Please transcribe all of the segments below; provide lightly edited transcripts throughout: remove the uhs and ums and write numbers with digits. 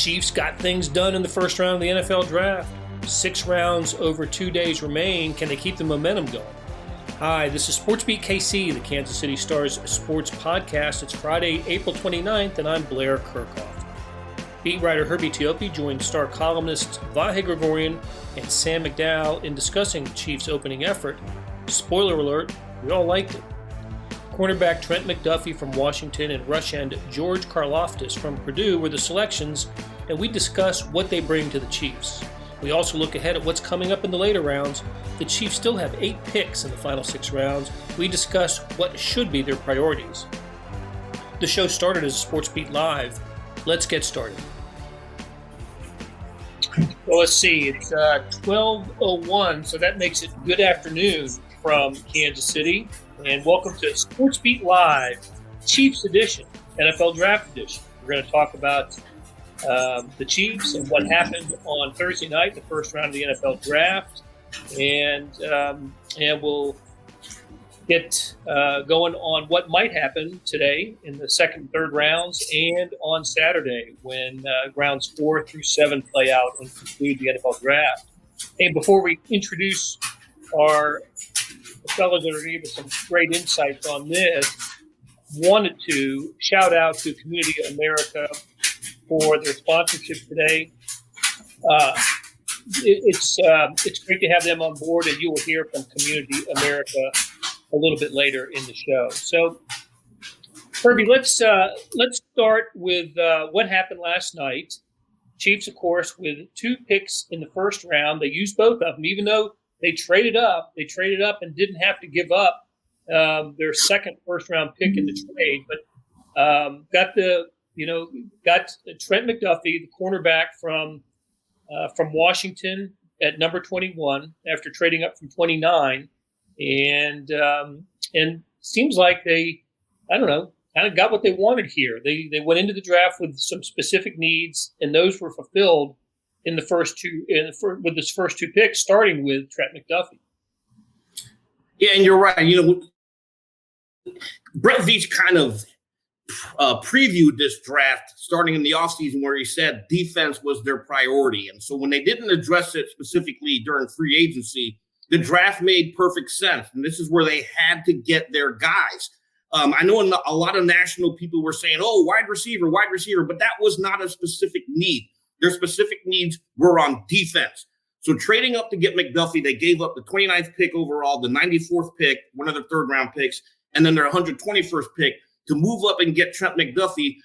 Chiefs got things done in the first round of the NFL draft. 6 rounds over 2 days remain. Can they keep the momentum going? Hi, this is SportsBeat KC, the Kansas City Star's sports podcast. It's Friday, April 29th, and I'm Blair Kirchhoff. Beat writer Herbie Teope joined Star columnists Vahe, Gregorian, and Sam McDowell in discussing the Chiefs' opening effort. Spoiler alert, we all liked it. Cornerback Trent McDuffie from Washington and rush end George Karlaftis from Purdue were the selections, and we discuss what they bring to the Chiefs. We also look ahead at what's coming up in the later rounds. The Chiefs still have 8 picks in the final 6 rounds. We discuss what should be their priorities. The show started as a SportsBeat Live. Let's get started. Well, let's see. It's 12:01, so that makes it good afternoon from Kansas City. And welcome to SportsBeat Live, Chiefs edition, NFL Draft edition. We're going to talk about the Chiefs and what happened on Thursday night, the first round of the NFL Draft, and we'll get going on what might happen today in the second and third rounds, and on Saturday when rounds 4 through 7 play out and conclude the NFL Draft. And before we introduce our fellows that are going to give us some great insights on this, wanted to shout out to Community America for their sponsorship today. It's great to have them on board, and you will hear from Community America a little bit later in the show. So, Herbie, let's start with what happened last night. Chiefs, of course, with 2 picks in the first round. They used both of them, even though they traded up. They traded up and didn't have to give up their second first-round pick in the trade, but got Trent McDuffie, the cornerback from Washington at number 21 after trading up from 29, and seems like they, I don't know, kind of got what they wanted here. They went into the draft with some specific needs, and those were fulfilled in the first 2 with this first 2 picks, starting with Trent McDuffie. Yeah, and you're right. Brett Veach kind of previewed this draft starting in the offseason, where he said defense was their priority. And so when they didn't address it specifically during free agency, the draft made perfect sense. And this is where they had to get their guys. I know a lot of national people were saying, wide receiver, but that was not a specific need. Their specific needs were on defense. So trading up to get McDuffie, they gave up the 29th pick overall, the 94th pick, one of their third-round picks, and then their 121st pick to move up and get Trent McDuffie,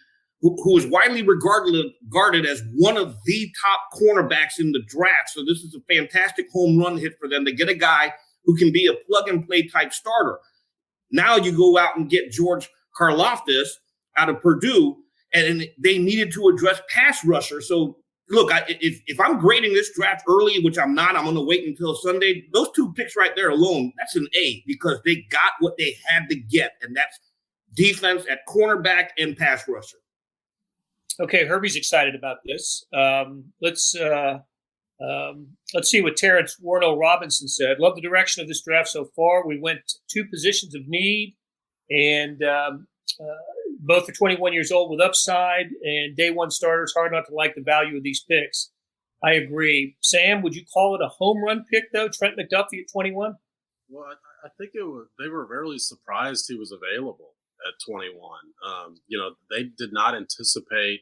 who is widely regarded as one of the top cornerbacks in the draft. So this is a fantastic home run hit for them to get a guy who can be a plug-and-play type starter. Now you go out and get George Karlaftis out of Purdue, and they needed to address pass rusher. So, look, if I'm grading this draft early, which I'm not, I'm going to wait until Sunday. Those 2 picks right there alone, that's an A, because they got what they had to get, and that's defense at cornerback and pass rusher. Okay, Herbie's excited about this. Let's see what Terrence Warno Robinson said. Love the direction of this draft so far. We went 2 positions of need, and both are 21 years old with upside and day one starters. Hard not to like the value of these picks. I agree. Sam, would you call it a home run pick, though, Trent McDuffie at 21? Well, I think they were very surprised he was available at 21. They did not anticipate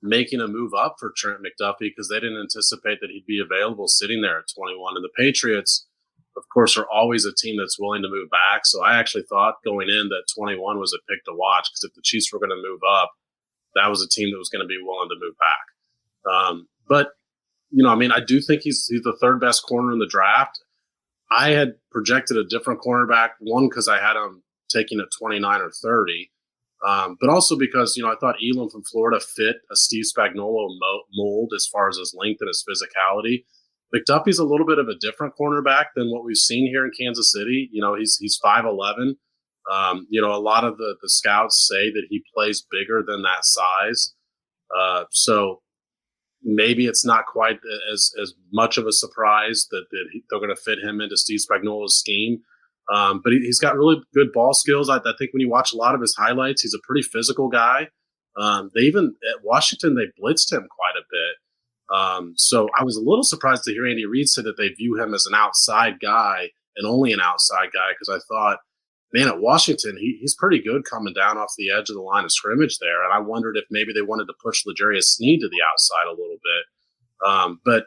making a move up for Trent McDuffie because they didn't anticipate that he'd be available sitting there at 21. And the Patriots, of course, are always a team that's willing to move back. So I actually thought going in that 21 was a pick to watch, because if the Chiefs were going to move up, that was a team that was going to be willing to move back. But I do think he's the third best corner in the draft. I had projected a different cornerback, one because I had him taking at 29 or 30, but also because, I thought Elam from Florida fit a Steve Spagnuolo mold as far as his length and his physicality. McDuffie's a little bit of a different cornerback than what we've seen here in Kansas City. He's 5'11". A lot of the scouts say that he plays bigger than that size. So maybe it's not quite as much of a surprise that they're going to fit him into Steve Spagnuolo's scheme. But he's got really good ball skills. I think when you watch a lot of his highlights, he's a pretty physical guy. They even at Washington, they blitzed him quite a bit. So I was a little surprised to hear Andy Reid say that they view him as an outside guy and only an outside guy, because I thought, man, at Washington, he's pretty good coming down off the edge of the line of scrimmage there. And I wondered if maybe they wanted to push L'Jarius Sneed to the outside a little bit. But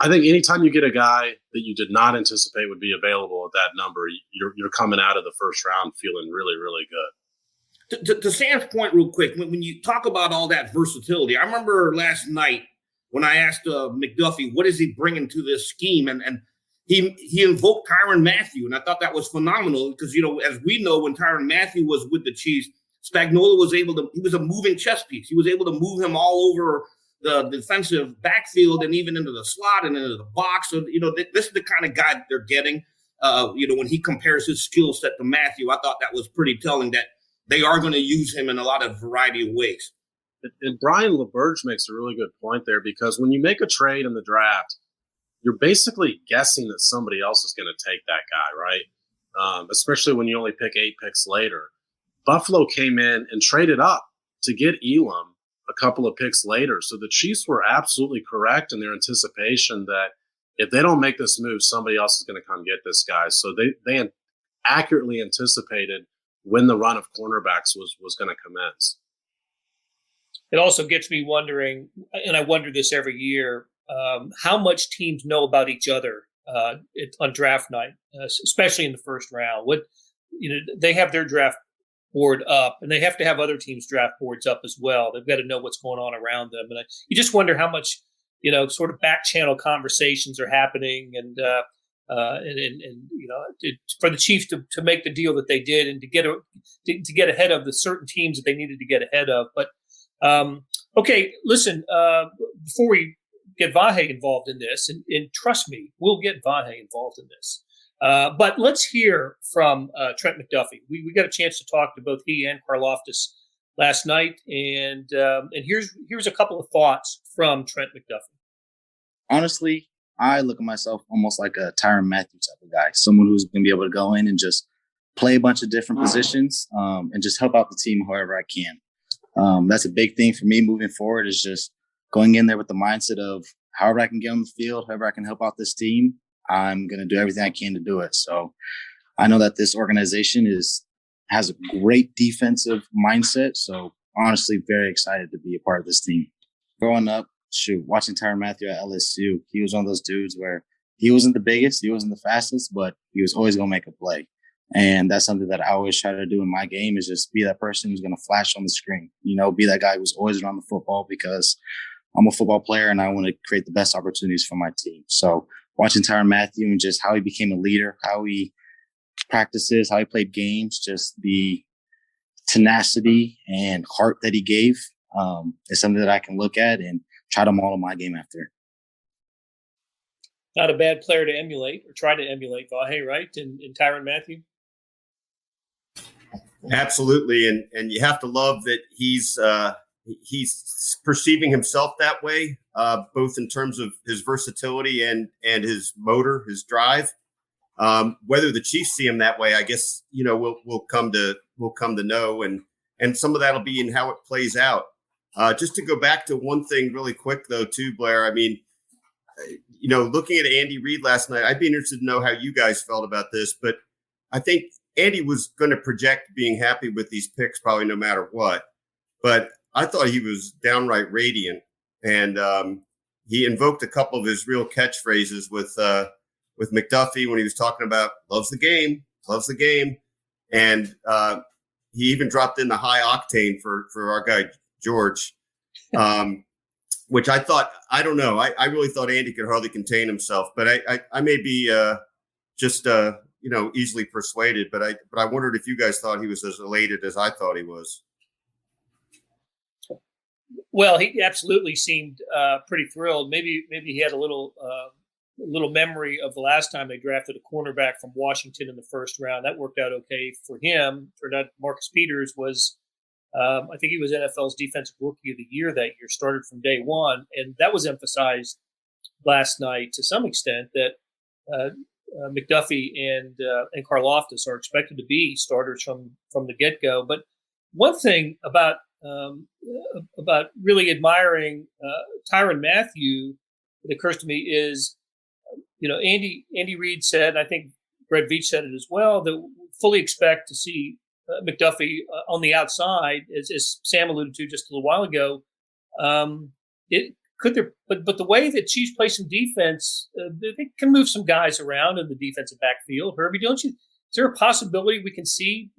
I think anytime you get a guy that you did not anticipate would be available at that number, you're coming out of the first round feeling really, really good. To Sam's point real quick, when you talk about all that versatility, I remember last night when I asked McDuffie, what is he bringing to this scheme? And he invoked Tyrann Mathieu, and I thought that was phenomenal because, as we know, when Tyrann Mathieu was with the Chiefs, Spagnuolo he was a moving chess piece. He was able to move him all over the defensive backfield and even into the slot and into the box. So, this is the kind of guy that they're getting. When he compares his skill set to Mathieu, I thought that was pretty telling that they are going to use him in a lot of variety of ways. And Brian LaBerge makes a really good point there, because when you make a trade in the draft, you're basically guessing that somebody else is going to take that guy, right? Especially when you only pick 8 picks later. Buffalo came in and traded up to get Elam a couple of picks later. So the Chiefs were absolutely correct in their anticipation that if they don't make this move, somebody else is going to come get this guy. So they accurately anticipated when the run of cornerbacks was going to commence. It also gets me wondering, and I wonder this every year, how much teams know about each other on draft night, especially in the first round. They have their draft board up, and they have to have other teams' draft boards up as well. They've got to know what's going on around them, and you just wonder how much sort of back channel conversations are happening, and for the Chiefs to make the deal that they did and to get ahead of the certain teams that they needed to get ahead of. But okay, listen, before we get Vahe involved in this, and trust me, we'll get Vahe involved in this. But let's hear from Trent McDuffie. We got a chance to talk to both he and Karlaftis last night, and here's a couple of thoughts from Trent McDuffie. Honestly, I look at myself almost like a Tyrann Mathieu type of guy, someone who's going to be able to go in and just play a bunch of different positions and just help out the team however I can. That's a big thing for me moving forward, is just going in there with the mindset of however I can get on the field, however I can help out this team, I'm going to do everything I can to do it. So I know that this organization has a great defensive mindset. So honestly, very excited to be a part of this team. Growing up, watching Tyrann Mathieu at LSU, he was one of those dudes where he wasn't the biggest, he wasn't the fastest, but he was always going to make a play. And that's something that I always try to do in my game, is just be that person who's going to flash on the screen, be that guy who's always around the football, because I'm a football player and I want to create the best opportunities for my team. So watching Tyrann Mathieu and just how he became a leader, how he practices, how he played games, just the tenacity and heart that he gave is something that I can look at and try to model my game after. Not a bad player to emulate or try to emulate, Vahe, right? In Tyrann Mathieu? Absolutely. And you have to love that he's perceiving himself that way, both in terms of his versatility and his motor, his drive. Whether the Chiefs see him that way, I guess, we'll come to know, and some of that'll be in how it plays out. Just to go back to one thing really quick though, too, Blair. I mean, looking at Andy Reid last night, I'd be interested to know how you guys felt about this, but I think Andy was going to project being happy with these picks probably no matter what, but I thought he was downright radiant, and he invoked a couple of his real catchphrases with McDuffie when he was talking about loves the game, and he even dropped in the high octane for our guy George, which I thought, I don't know, I really thought Andy could hardly contain himself, but I may be just easily persuaded, but I wondered if you guys thought he was as elated as I thought he was. Well, he absolutely seemed pretty thrilled. Maybe he had a little memory of the last time they drafted a cornerback from Washington in the first round. That worked out okay for him. Turned out Marcus Peters was, I think he was NFL's Defensive Rookie of the Year that year, started from day one. And that was emphasized last night to some extent, that McDuffie and Karlaftis are expected to be starters from the get-go. But one thing about really admiring Tyrann Mathieu, that occurs to me is, Andy Reid said, and I think Brett Veach said it as well, that we fully expect to see McDuffie on the outside, as Sam alluded to just a little while ago. But the way that Chiefs play some defense, they can move some guys around in the defensive backfield. Herbie, don't you? Is there a possibility we can see?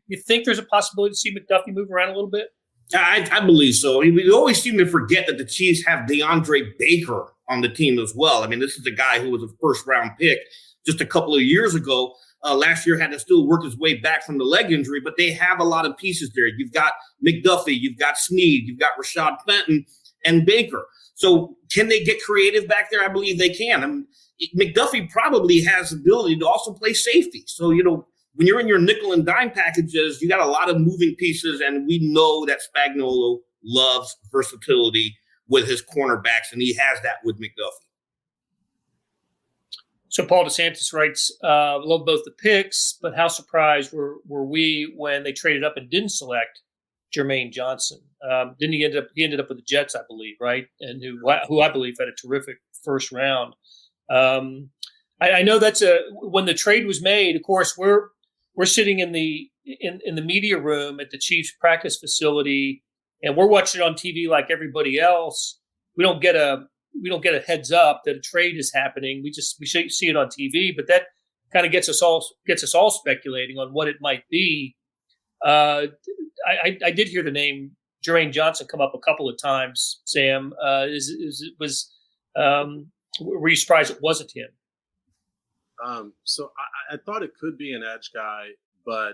You think there's a possibility to see McDuffie move around a little bit? I believe so. We always seem to forget that the Chiefs have DeAndre Baker on the team as well. I mean, this is a guy who was a first-round pick just a couple of years ago. Last year had to still work his way back from the leg injury, but they have a lot of pieces there. You've got McDuffie, you've got Snead, you've got Rashad Fenton, and Baker. So can they get creative back there? I believe they can. I mean, McDuffie probably has the ability to also play safety. So, when you're in your nickel and dime packages, you got a lot of moving pieces, and we know that Spagnuolo loves versatility with his cornerbacks, and he has that with McDuffie. So Paul DeSantis writes, love both the picks, but how surprised were we when they traded up and didn't select Jermaine Johnson? Didn't he ended up with the Jets, I believe, right? And who I believe had a terrific first round. I know that's when the trade was made. Of course, we're sitting in the media room at the Chiefs practice facility, and we're watching it on TV like everybody else. We don't get a heads up that a trade is happening. We see it on TV, but that kind of gets us all speculating on what it might be. I did hear the name Jermaine Johnson come up a couple of times. Sam, were you surprised it wasn't him? So I thought it could be an edge guy, but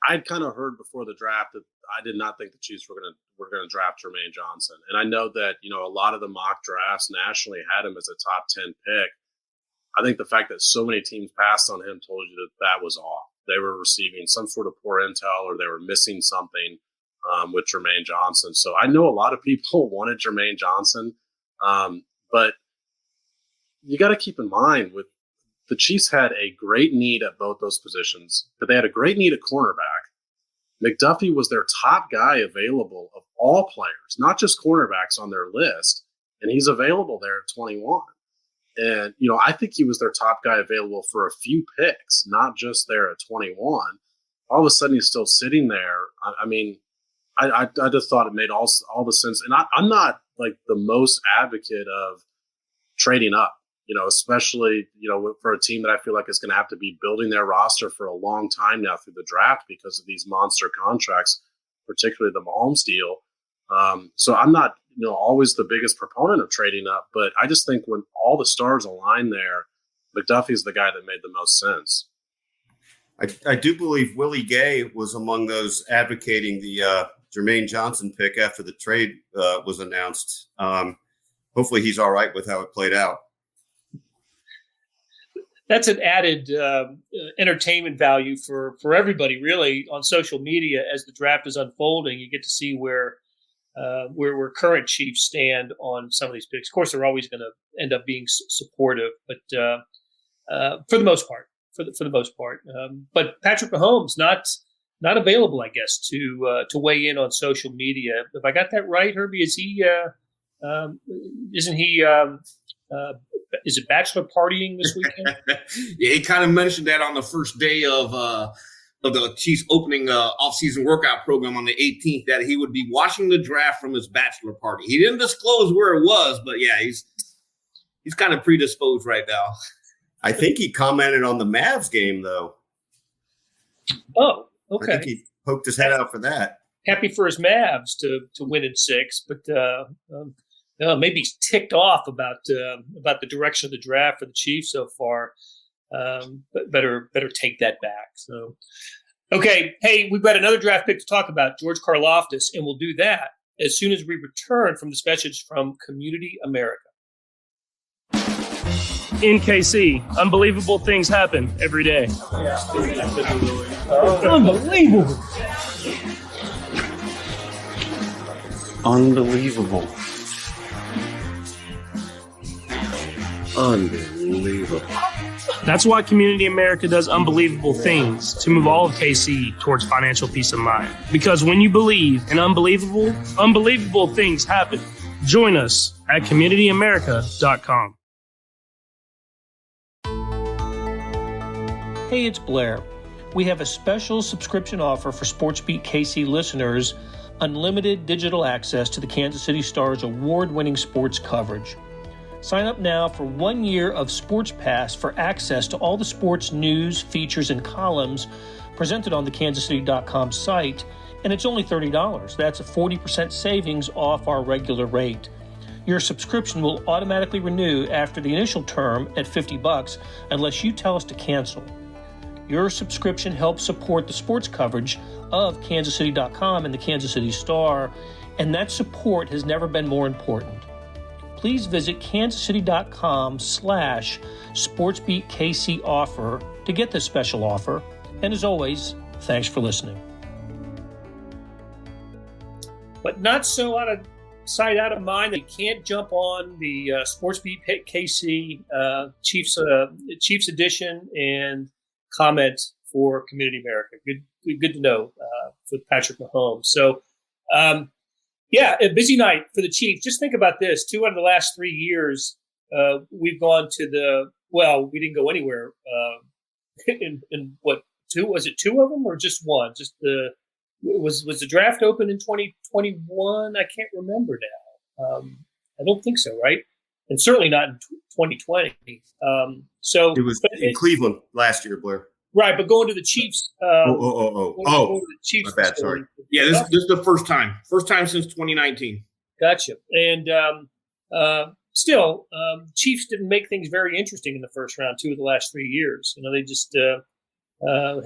I'd kind of heard before the draft that I did not think the Chiefs were going to draft Jermaine Johnson. And I know that, a lot of the mock drafts nationally had him as a top 10 pick. I think the fact that so many teams passed on him told you that was off. They were receiving some sort of poor intel, or they were missing something with Jermaine Johnson. So I know a lot of people wanted Jermaine Johnson, but you got to keep in mind with the Chiefs had a great need at both those positions, but they had a great need at cornerback. McDuffie was their top guy available of all players, not just cornerbacks on their list, and he's available there at 21. And, I think he was their top guy available for a few picks, not just there at 21. All of a sudden, he's still sitting there. I just thought it made all the sense. And I'm not like the most advocate of trading up, especially, for a team that I feel like is going to have to be building their roster for a long time now through the draft because of these monster contracts, particularly the Mahomes deal. So I'm not, always the biggest proponent of trading up, but I just think when all the stars align there, McDuffie's the guy that made the most sense. I do believe Willie Gay was among those advocating the Jermaine Johnson pick after the trade was announced. Hopefully he's all right with how it played out. That's an added entertainment value for everybody, really, on social media as the draft is unfolding. You get to see where current Chiefs stand on some of these picks. Of course, they're always going to end up being supportive, but for the most part, but Patrick Mahomes not available, I guess, to weigh in on social media. If I got that right, Herbie, is he? Isn't he? Is it bachelor partying this weekend? Yeah, he kind of mentioned that on the first day of the Chiefs opening offseason workout program on the 18th, that he would be watching the draft from his bachelor party. He didn't disclose where it was, but yeah, he's kind of predisposed right now. I think he commented on the Mavs game, though. Oh, okay. I think he poked his head out for that. Happy for his Mavs to win in 6, but maybe he's ticked off about the direction of the draft for the Chiefs so far. But better take that back. So, okay, hey, we've got another draft pick to talk about, George Karlaftis, and we'll do that as soon as we return from this message from Community America. In KC, unbelievable things happen every day. Unbelievable. Unbelievable. Unbelievable. That's why Community America does unbelievable things to move all of KC towards financial peace of mind. Because when you believe in unbelievable things happen. Join us at communityamerica.com. Hey, it's Blair. We have a special subscription offer for SportsBeat KC listeners, unlimited digital access to the Kansas City Star's award-winning sports coverage. Sign up now for 1 year of Sports Pass for access to all the sports news, features, and columns presented on the kansascity.com site, and it's only $30. That's a 40% savings off our regular rate. Your subscription will automatically renew after the initial term at $50 unless you tell us to cancel. Your subscription helps support the sports coverage of kansascity.com and the Kansas City Star, and that support has never been more important. Please visit kansascity.com/SportsBeatKC offer to get this special offer. And as always, thanks for listening. But not so out of sight, out of mind that you can't jump on the SportsBeat KC Chiefs edition and comment for Community America. Good to know with Patrick Mahomes. So, yeah, a busy night for the Chiefs. Just think about this. 2 out of the last 3 years, we've gone to we didn't go anywhere. In what, 2? Was it 2 of them or just one? Was the draft open in 2021? I can't remember now. I don't think so, right? And certainly not in 2020. So it was in Cleveland last year, Blair. Right, but going to the Chiefs. Going to the Chiefs. My bad, sorry. Yeah, this is the first time since 2019. Gotcha. And still, Chiefs didn't make things very interesting in the first round 2 of the last 3 years. They just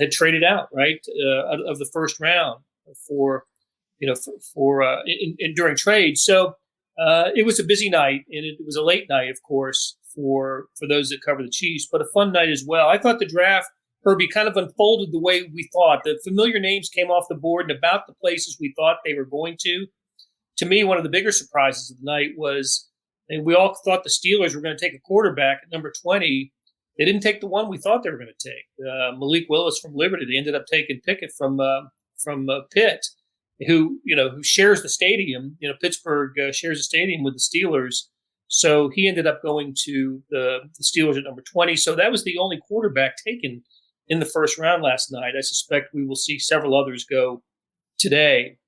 had traded out of the first round during trade. So it was a busy night, and it was a late night, of course, for those that cover the Chiefs, but a fun night as well. I thought the draft, Herbie, kind of unfolded the way we thought. The familiar names came off the board and about the places we thought they were going to. To me, one of the bigger surprises of the night was, and we all thought the Steelers were going to take a quarterback at number 20. They didn't take the one we thought they were going to take, Malik Willis from Liberty. They ended up taking Pickett from Pitt, who shares the stadium. Pittsburgh shares the stadium with the Steelers. So he ended up going to the Steelers at number 20. So that was the only quarterback taken in the first round last night. I suspect we will see several others go today.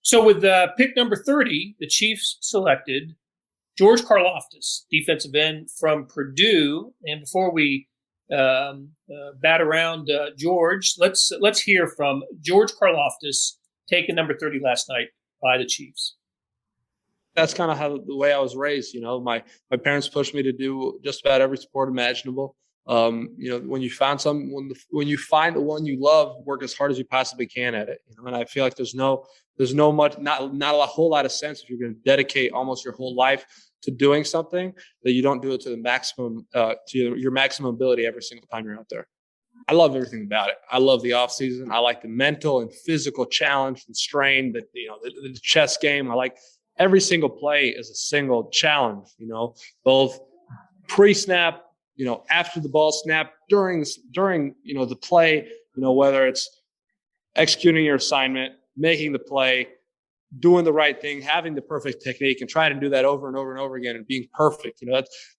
So with pick number 30, the Chiefs selected George Karlaftis, defensive end from Purdue. And before we bat around George, let's hear from George Karlaftis, taken number 30 last night by the Chiefs. That's kind of the way I was raised. My parents pushed me to do just about every sport imaginable. When you find when you find the one you love, work as hard as you possibly can at it. And I feel like there's not a whole lot of sense if you're going to dedicate almost your whole life to doing something that you don't do it to the maximum, to your maximum ability every single time you're out there. I love everything about it. I love the off season. I like the mental and physical challenge and strain that, the chess game. I like every single play is a single challenge, both pre-snap, after the ball snap, during the play, whether it's executing your assignment, making the play, doing the right thing, having the perfect technique, and trying to do that over and over and over again and being perfect.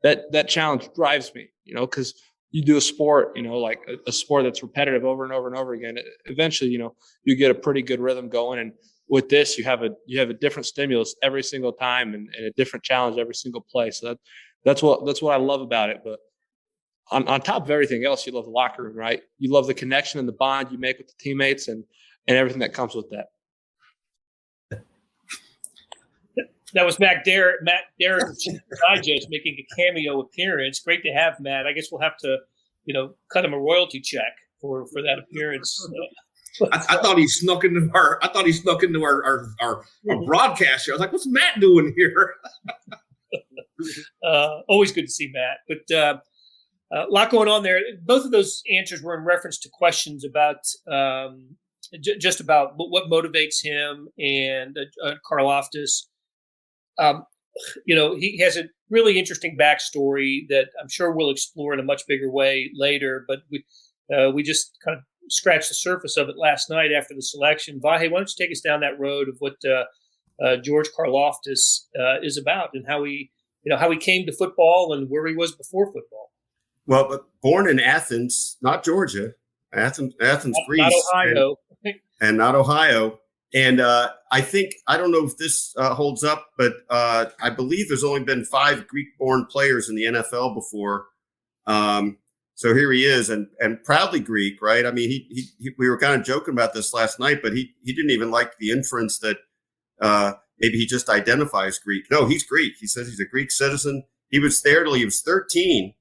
That challenge drives me, because you do a sport, like a sport that's repetitive over and over and over again. Eventually, you get a pretty good rhythm going. And with this, you have a different stimulus every single time and a different challenge every single play. So that's what I love about it. But on top of everything else, you love the locker room, right? You love the connection and the bond you make with the teammates and everything that comes with that. That was Matt Derrick Digest making a cameo appearance. Great to have Matt. I guess we'll have to, cut him a royalty check for that appearance. I thought he snuck into our broadcast show. I was like, "What's Matt doing here?" Always good to see Matt. But a lot going on there. Both of those answers were in reference to questions about just about what motivates him and Karlaftis. he has a really interesting backstory that I'm sure we'll explore in a much bigger way later. But we just kind of scratched the surface of it last night after the selection. Vahe, why don't you take us down that road of what George Karlaftis is about, and how he came to football and where he was before football. Well, but born in Athens, not Georgia, Athens, Greece, not Ohio, and not Ohio. And I don't know if this holds up, but I believe there's only been 5 Greek-born players in the NFL before. So here he is, and proudly Greek, right? I mean, he we were kind of joking about this last night, but he didn't even like the inference that maybe he just identifies Greek. No, he's Greek. He says he's a Greek citizen. He was there till he was 13,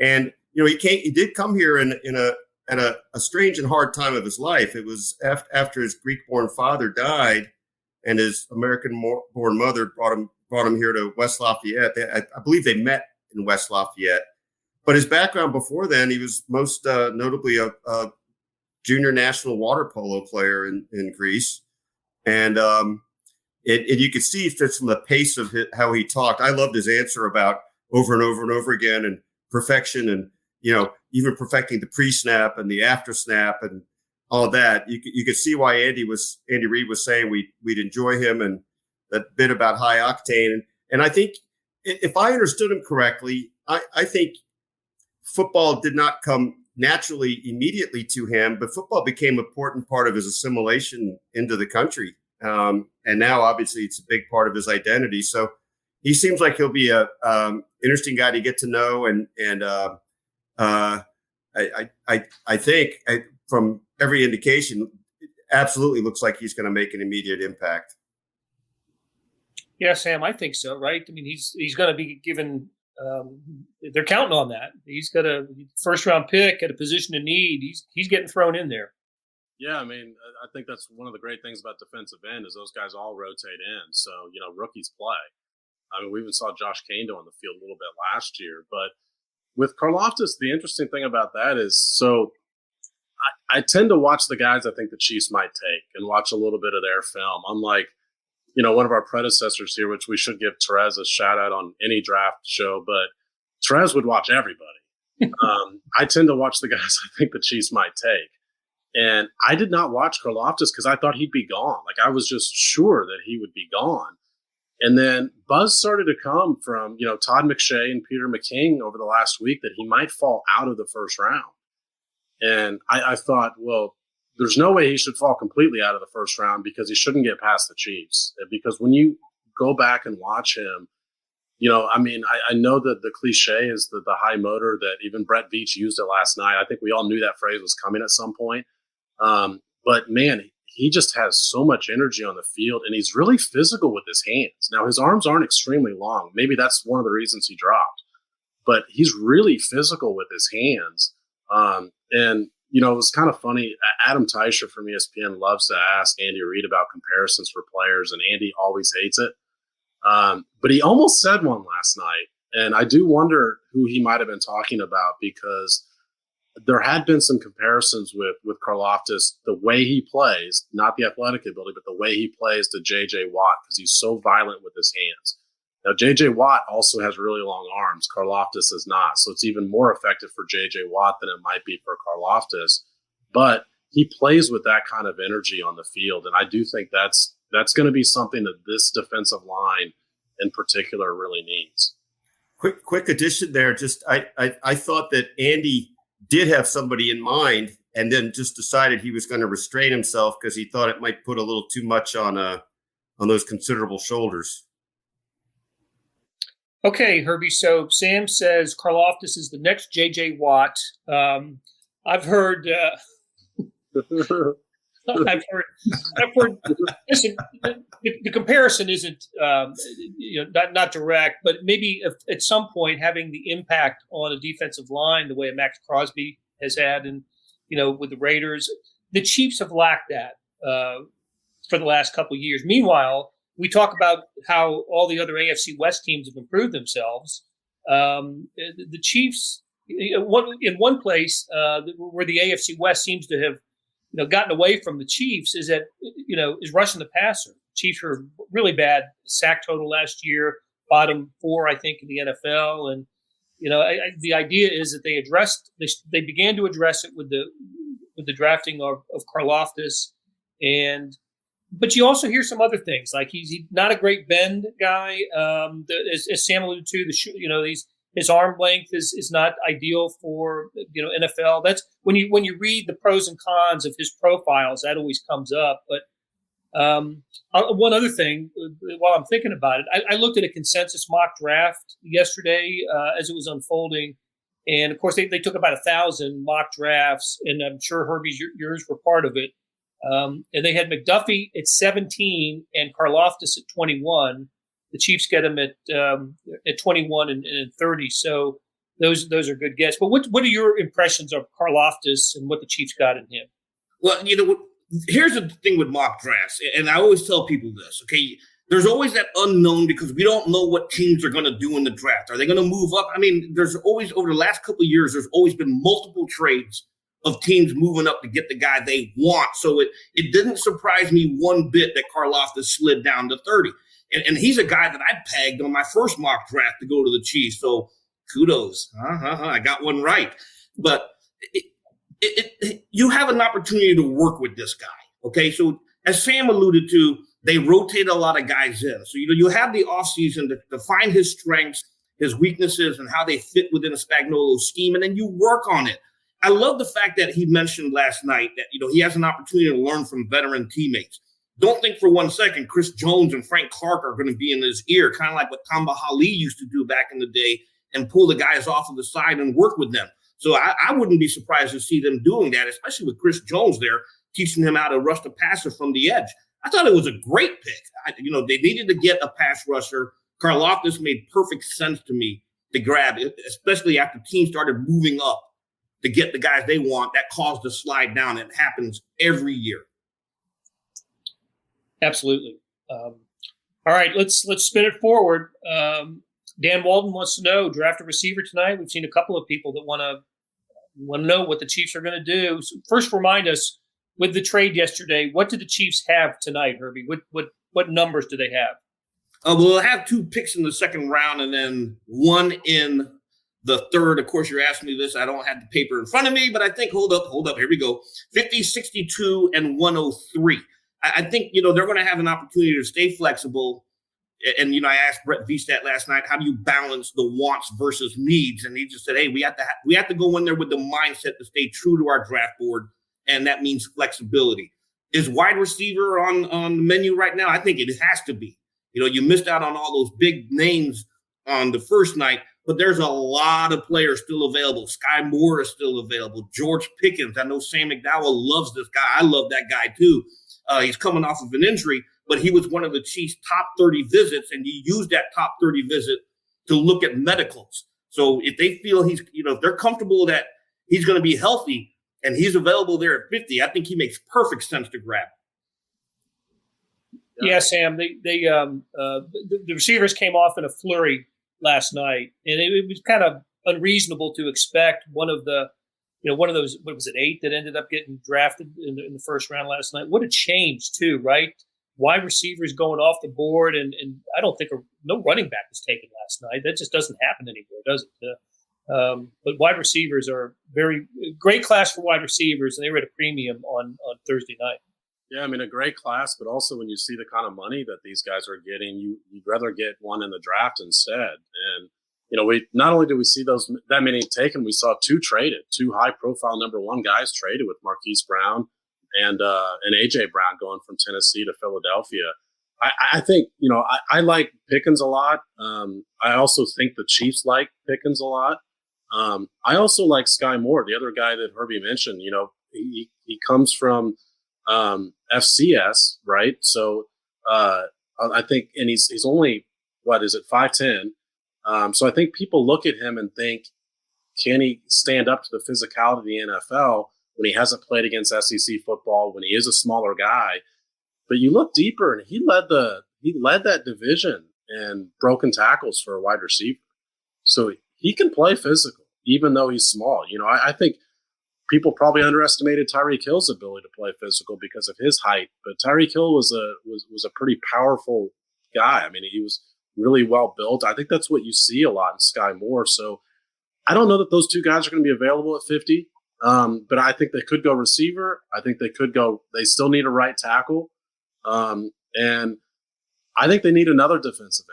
and he did come here at a strange and hard time of his life. It was after his Greek-born father died, and his American-born mother brought him here to West Lafayette. I believe they met in West Lafayette. But his background before then, he was most notably a junior national water polo player in Greece. And you could see just from the pace of how he talked. I loved his answer about over and over and over again and perfection and, even perfecting the pre-snap and the after snap and all that. You could see why Andy Reid was saying we'd enjoy him, and that bit about high octane. And I think if I understood him correctly, I think football did not come naturally immediately to him, but football became an important part of his assimilation into the country. And now obviously it's a big part of his identity. So he seems like he'll be a interesting guy to get to know. And I think from every indication, it absolutely looks like he's going to make an immediate impact. Yeah, Sam, I think so. Right. I mean, he's going to be given, they're counting on that. He's got a first-round pick at a position of need. He's getting thrown in there. Yeah, I mean, I think that's one of the great things about defensive end is those guys all rotate in. So, rookies play. I mean, we even saw Josh Kando on the field a little bit last year. But with Karlaftis, the interesting thing about that is, so I tend to watch the guys I think the Chiefs might take and watch a little bit of their film. Unlike one of our predecessors here, which we should give Terez a shout out on any draft show, but Terez would watch everybody. I tend to watch the guys I think the Chiefs might take. And I did not watch Karlaftis because I thought he'd be gone. Like, I was just sure that he would be gone. And then buzz started to come from, Todd McShay and Peter McKing over the last week that he might fall out of the first round. And I thought, well, there's no way he should fall completely out of the first round because he shouldn't get past the Chiefs. Because when you go back and watch him, I know that the cliche is the high motor that even Brett Veach used it last night. I think we all knew that phrase was coming at some point. But man, he just has so much energy on the field, and he's really physical with his hands. Now, his arms aren't extremely long. Maybe that's one of the reasons he dropped. But he's really physical with his hands. It was kind of funny. Adam Teicher from ESPN loves to ask Andy Reid about comparisons for players, and Andy always hates it. But he almost said one last night, and I do wonder who he might have been talking about because there had been some comparisons with Karlaftis, the way he plays, not the athletic ability, but the way he plays to J.J. Watt because he's so violent with his hands. Now, J.J. Watt also has really long arms. Karlaftis is not. So it's even more effective for J.J. Watt than it might be for Karlaftis. But he plays with that kind of energy on the field. And I do think that's going to be something that this defensive line in particular really needs. Quick addition there. Just I thought that Andy did have somebody in mind and then just decided he was going to restrain himself because he thought it might put a little too much on those considerable shoulders. Okay, Herbie. So Sam says Karlaftis is the next J.J. Watt. I've heard. I've heard. Listen, the comparison isn't, not direct, but maybe if, at some point having the impact on a defensive line the way Max Crosby has had, and with the Raiders, the Chiefs have lacked that for the last couple of years. Meanwhile, we talk about how all the other AFC West teams have improved themselves. The Chiefs, in one place where the AFC West seems to have gotten away from the Chiefs is rushing the passer. Chiefs were really bad sack total last year, bottom 4, I think, in the NFL. And the idea is that they began to address it with the drafting of Karlaftis, but you also hear some other things, like he's not a great bend guy. As Sam alluded to, his arm length is not ideal for NFL. That's when you read the pros and cons of his profiles, that always comes up. But one other thing, while I'm thinking about it, I looked at a consensus mock draft yesterday as it was unfolding, and of course they took about 1,000 mock drafts, and I'm sure Herbie's yours were part of it. And they had McDuffie at 17 and Karlaftis at 21. The Chiefs get him at 21 and 30. So those are good guesses. But what are your impressions of Karlaftis and what the Chiefs got in him? Well, here's the thing with mock drafts, and I always tell people this, okay? There's always that unknown because we don't know what teams are going to do in the draft. Are they going to move up? I mean, there's always, over the last couple of years, there's always been multiple trades of teams moving up to get the guy they want. So it didn't surprise me one bit that Karlaftis slid down to 30. And he's a guy that I pegged on my first mock draft to go to the Chiefs. So kudos. I got one right. But you have an opportunity to work with this guy. Okay, so as Sam alluded to, they rotate a lot of guys in. So you have the offseason to find his strengths, his weaknesses, and how they fit within a Spagnuolo scheme, and then you work on it. I love the fact that he mentioned last night that he has an opportunity to learn from veteran teammates. Don't think for one second Chris Jones and Frank Clark are going to be in his ear, kind of like what Tamba Hali used to do back in the day, and pull the guys off of the side and work with them. So I wouldn't be surprised to see them doing that, especially with Chris Jones there, teaching him how to rush the passer from the edge. I thought it was a great pick. They needed to get a pass rusher. Karlaftis made perfect sense to me to grab it, especially after teams started moving up to get the guys they want. That caused a slide down. It happens every year. Absolutely. All right, let's spin it forward. Dan Walton wants to know, draft a receiver tonight. We've seen a couple of people that want to know what the Chiefs are going to do. So first, remind us, with the trade yesterday, what did the Chiefs have tonight, Herbie? What numbers do they have? We'll have 2 picks in the second round and then 1 in the third. Of course, you're asking me this. I don't have the paper in front of me, but I think, hold up. Here we go. 50, 62, and 103. I think, they're going to have an opportunity to stay flexible. And, I asked Brett Viestat last night, how do you balance the wants versus needs? And he just said, hey, we have to go in there with the mindset to stay true to our draft board. And that means flexibility. Is wide receiver on the menu right now? I think it has to be. You missed out on all those big names on the first night, but there's a lot of players still available. Sky Moore is still available. George Pickens. I know Sam McDowell loves this guy. I love that guy too. He's coming off of an injury, but he was one of the Chiefs' top 30 visits, and you use that top 30 visit to look at medicals. So if they feel if they're comfortable that he's going to be healthy and he's available there at 50, I think he makes perfect sense to grab. Yeah, Sam, the receivers came off in a flurry last night, and it was kind of unreasonable to expect one of those, what was it, 8 that ended up getting drafted in the first round last night. What a change too, right? Wide receivers going off the board, and I don't think no running back was taken last night. That just doesn't happen anymore, does it? But wide receivers are very great class for wide receivers, and they were at a premium on Thursday night. Yeah, I mean, a great class, but also when you see the kind of money that these guys are getting, you'd rather get one in the draft instead. And, we not only did we see that many taken, we saw 2 traded, 2 high-profile number 1 guys traded with Marquise Brown and A.J. Brown going from Tennessee to Philadelphia. I think, I like Pickens a lot. I also think the Chiefs like Pickens a lot. I also like Sky Moore, the other guy that Herbie mentioned. He comes from FCS, right? So I think, and he's only, 5'10". So I think people look at him and think, can he stand up to the physicality of the NFL when he hasn't played against SEC football, when he is a smaller guy? But you look deeper, and he led that division in broken tackles for a wide receiver. So he can play physical, even though he's small. I think people probably underestimated Tyreek Hill's ability to play physical because of his height, but Tyreek Hill was a pretty powerful guy. I mean, he was really well built. I think that's what you see a lot in Sky Moore. So I don't know that those two guys are going to be available at 50, but I think they could go receiver. I think they still need a right tackle. And I think they need another defensive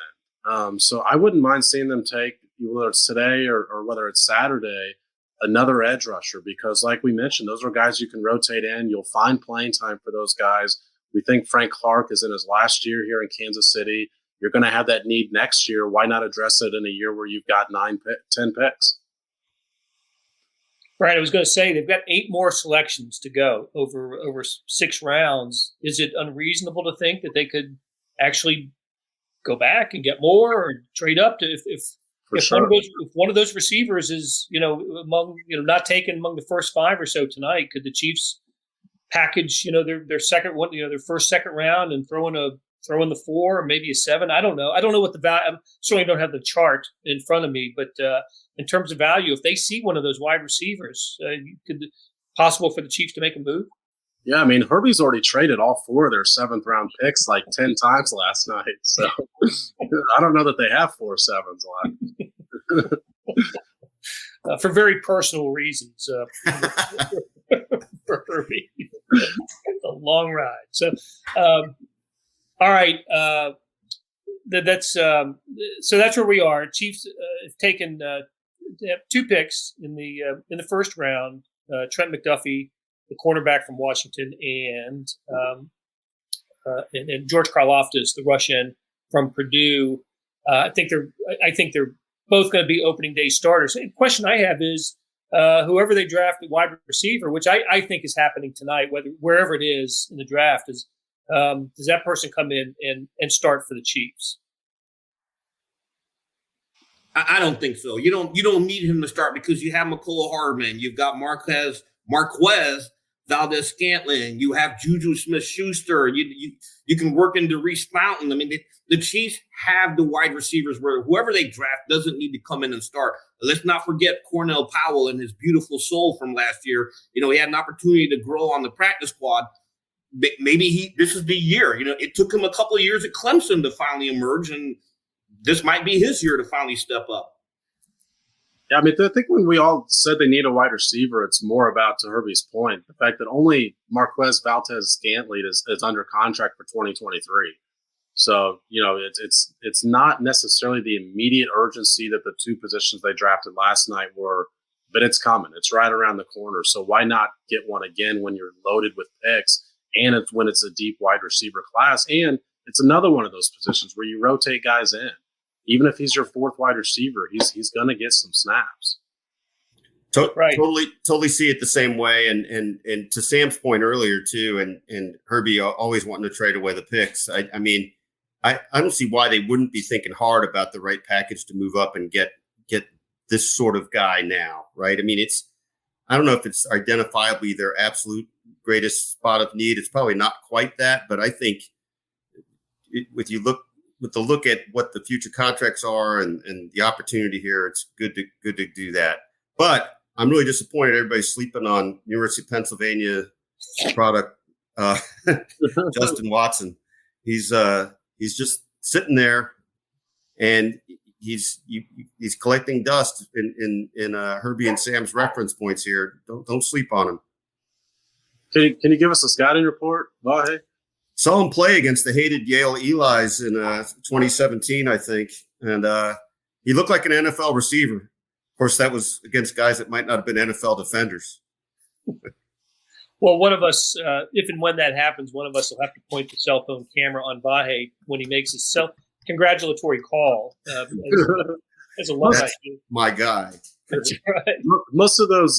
end. So I wouldn't mind seeing them take, whether it's today or whether it's Saturday, another edge rusher, because like we mentioned, those are guys you can rotate in. You'll find playing time for those guys. We think Frank Clark is in his last year here in Kansas City. You're going to have that need next year. Why not address it in a year where you've got 10 picks? Right. I was going to say they've got 8 more selections to go over 6 rounds. Is it unreasonable to think that they could actually go back and get more or trade up to if one of those receivers is, not taken among the first 5 or so tonight, could the Chiefs package, their second one, their first, second round and throw in the 4 or maybe a 7? I don't know. I don't know what the value. I certainly don't have the chart in front of me, but in terms of value, if they see one of those wide receivers, could possible for the Chiefs to make a move? Yeah, I mean, Herbie's already traded all 4 of their 7th round picks like 10 times last night. So I don't know that they have 4 7s left. For very personal reasons for Herbie. It's a long ride. So, all right. That's where we are. Chiefs have taken 2 picks in the first round. Trent McDuffie, the cornerback from Washington, and George Karlaftis, the Russian from Purdue. I think they're both going to be opening day starters. The question I have is whoever they draft at wide receiver, which I think is happening tonight, wherever it is in the draft, does that person come in and start for the Chiefs? I don't think so. You don't need him to start because you have McCole Hardman, you've got Marquez Valdez-Scantling, you have Juju Smith-Schuster, you can work into Reese Fountain. I mean, the Chiefs have the wide receivers where whoever they draft doesn't need to come in and start. Let's not forget Cornell Powell and his beautiful soul from last year. He had an opportunity to grow on the practice squad. Maybe this is the year. It took him a couple of years at Clemson to finally emerge, and this might be his year to finally step up. Yeah, I mean, I think when we all said they need a wide receiver, it's more about, to Herbie's point, the fact that only Marquez Valdez-Scantling is under contract for 2023. So, it's not necessarily the immediate urgency that the 2 positions they drafted last night were, but it's coming. It's right around the corner. So why not get one again when you're loaded with picks, and when it's a deep wide receiver class, and it's another one of those positions where you rotate guys in. Even if he's your 4th wide receiver, he's going to get some snaps. Right. Totally see it the same way. And to Sam's point earlier too, and Herbie always wanting to trade away the picks. I don't see why they wouldn't be thinking hard about the right package to move up and get this sort of guy now, right? I mean, I don't know if it's identifiably their absolute greatest spot of need. It's probably not quite that, but I think with the look at what the future contracts are and the opportunity here, it's good to do that. But I'm really disappointed everybody's sleeping on University of Pennsylvania product, Justin Watson. He's just sitting there, and he's collecting dust in Herbie and Sam's reference points here. Don't sleep on him. Can you give us a scouting report, Vahe? Saw him play against the hated Yale Elis in 2017, I think. And he looked like an NFL receiver. Of course, that was against guys that might not have been NFL defenders. Well, one of us, if and when that happens, one of us will have to point the cell phone camera on Vahe when he makes his congratulatory call. As a love idea. My guy. That's right. Most of those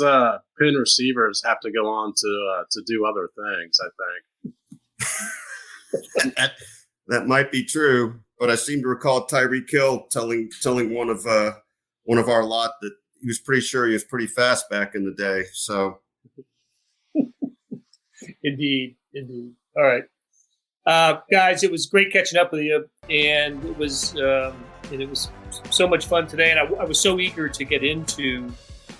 pin receivers have to go on to do other things, I think. That might be true, but I seem to recall Tyreek Hill telling one of our lot that he was pretty sure he was pretty fast back in the day. So, indeed. All right, guys, it was great catching up with you, and it was so much fun today, and I was so eager to get into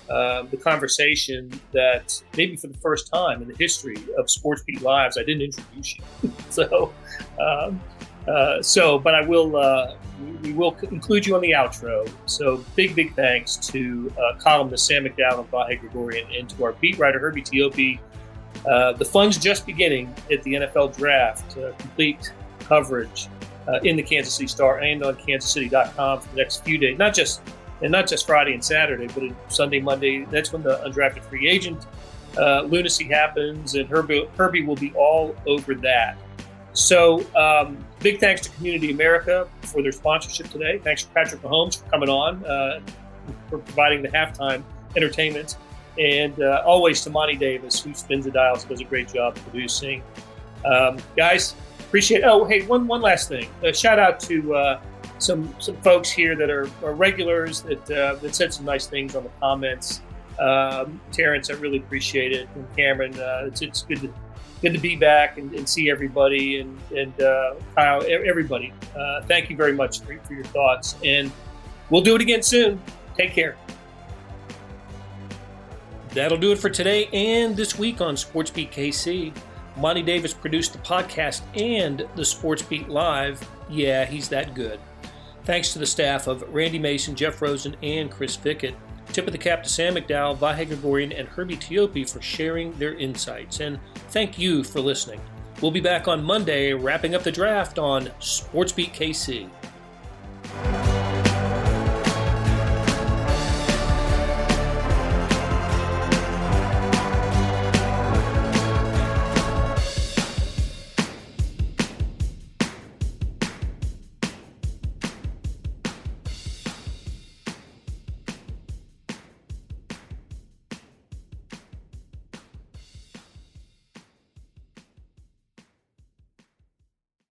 the conversation that maybe for the first time in the history of SportsBeat Lives, I didn't introduce you. But I will we will include you on the outro. So big thanks to columnists Sam McDowell and Vahe Gregorian, and to our beat writer Herbie Teope. The fun's just beginning at the NFL Draft. Complete coverage in the Kansas City Star and on kansascity.com for the next few days. Not just Friday and Saturday, but Sunday, Monday. That's when the undrafted free agent lunacy happens, and Herbie will be all over that. So big thanks to Community America for their sponsorship today. Thanks to Patrick Mahomes for coming on, for providing the halftime entertainment. And always to Monty Davis, who spins the dials, does a great job producing. Guys, appreciate it. Oh, hey, one last thing. Shout out to some folks here that are regulars that said some nice things on the comments. Terrence, I really appreciate it. And Cameron, it's good to be back and see everybody. And Kyle, everybody. Thank you very much for your thoughts. And we'll do it again soon. Take care. That'll do it for today and this week on SportsBeat KC. Monty Davis produced the podcast and the SportsBeat Live. Yeah, he's that good. Thanks to the staff of Randy Mason, Jeff Rosen, and Chris Fickett. Tip of the cap to Sam McDowell, Vahe Gregorian, and Herbie Teope for sharing their insights. And thank you for listening. We'll be back on Monday wrapping up the draft on SportsBeat KC.